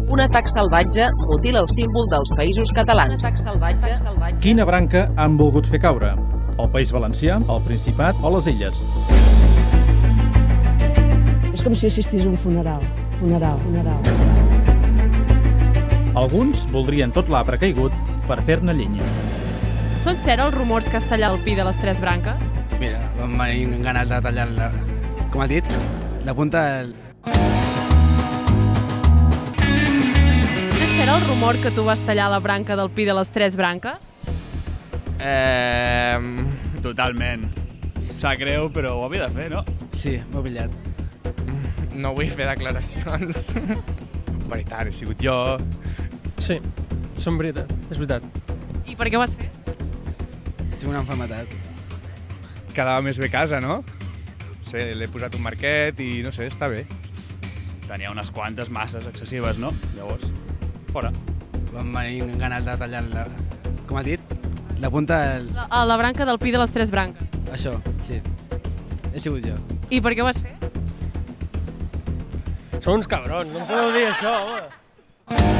Un atac salvatge mutila el símbol dels Països Catalans. Quina branca han volgut fer caure? El País Valencià, el Principat o les Illes? És com si assistís a un funeral. Alguns voldrien tot l'arbre caigut per fer-ne llenya. Són cert els rumors que has tallat el pi de les tres branques? Mira, m'han venit ganes de tallar, com ha dit, la punta del... És cert el rumor que tu vas tallar la branca del pi de les tres branques? Totalment. Em sap greu, però ho havia de fer, no? Sí, m'ho he pillat. No vull fer declaracions. Veritat, he sigut jo. Sí, és veritat. I per què ho vas fer? Tinc una malaltia. Quedava més bé a casa, no? No sé, l'he posat un marquet i no sé, està bé. Tenia unes quantes masses excessives, no? Llavors, fora. M'han venit ganes de tallar, com ha dit, la punta del... La branca del pi de les tres branques. Això, sí. He sigut jo. I per què ho vas fer? Són uns cabrons, no em podeu dir això, home.